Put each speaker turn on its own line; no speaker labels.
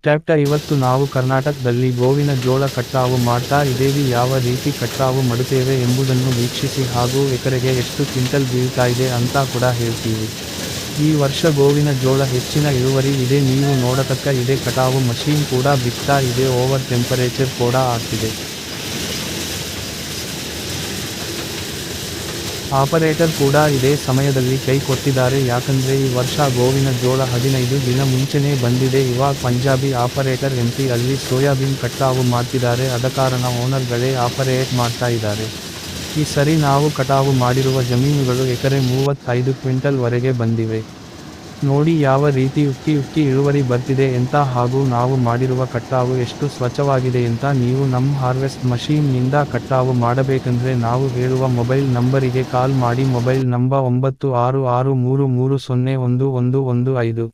ಟ್ಯಾಪ್ಟ ಇವತ್ತು ನಾವು ಕರ್ನಾಟಕದಲ್ಲಿ ಗೋವಿನ ಜೋಳ ಕಟಾವು ಮಾಡ್ತಾ ಇದ್ದೇವೆ. ಯಾವ ರೀತಿ ಕಟಾವು ಮಾಡುತ್ತೇವೆ ಎಂಬುದನ್ನು ವೀಕ್ಷಿಸಿ ಹಾಗೂ ಎಕರೆಗೆ ಎಷ್ಟು ಕ್ವಿಂಟಲ್ ಬೀಳ್ತಾ ಇದೆ ಅಂತ ಕೂಡ ಹೇಳ್ತೀವಿ. ಈ ವರ್ಷ ಗೋವಿನ ಜೋಳ ಹೆಚ್ಚಿನ ಇಳುವರಿ ಇದೆ, ನೀವು ನೋಡತಕ್ಕ ಇದೆ. ಕಟಾವು ಮಷೀನ್ ಕೂಡ ಬಿಡ್ತಾ ಇದೆ, ಓವರ್ ಟೆಂಪರೇಚರ್ ಕೂಡ ಆಗ್ತಿದೆ. ಆಪರೇಟರ್ ಕೂಡ ಇದೇ ಸಮಯದಲ್ಲಿ ಕೈ ಕೊಟ್ಟಿದ್ದಾರೆ, ಯಾಕಂದ್ರೆ ಈ ವರ್ಷ ಗೋವಿನ ಜೋಳ 15 ದಿನ ಮುಂಚೆನೇ ಬಂದಿದೆ. ಇವಾಗ ಪಂಜಾಬಿ ಆಪರೇಟರ್ MP ಅಲ್ಲಿ ಸೋಯಾಬೀನ್ ಕಟಾವು ಮಾಡ್ತಿದ್ದಾರೆ, ಆದ ಕಾರಣ ಓನರ್ಗಳೇ ಆಪರೇಟ್ ಮಾಡ್ತಾ ಇದ್ದಾರೆ. ಈ ಸರಿ ನಾವು ಕಟಾವು ಮಾಡಿರುವ ಜಮೀನುಗಳು ಎಕರೆ 35 ಕ್ವಿಂಟಲ್ ವರೆಗೆ ಬಂದಿವೆ. ನೋಡಿ ಯಾವ ರೀತಿ ಉಕ್ಕಿ ಇಳುವರಿ ಬರ್ತಿದೆ ಅಂತ, ಹಾಗೂ ನಾವು ಮಾಡಿರುವ ಕಟಾವು ಎಷ್ಟು ಸ್ವಚ್ಛವಾಗಿದೆ ಅಂತ. ನೀವು ನಮ್ಮ ಹಾರ್ವೆಸ್ಟ್ ಮಷೀನ್ ನಿಂದ ಕಟಾವು ಮಾಡಬೇಕಂದ್ರೆ ನಾವು ಹೇಳುವ ಮೊಬೈಲ್ ನಂಬರಿಗೆ ಕಾಲ್ ಮಾಡಿ. Mobile number 9663301115.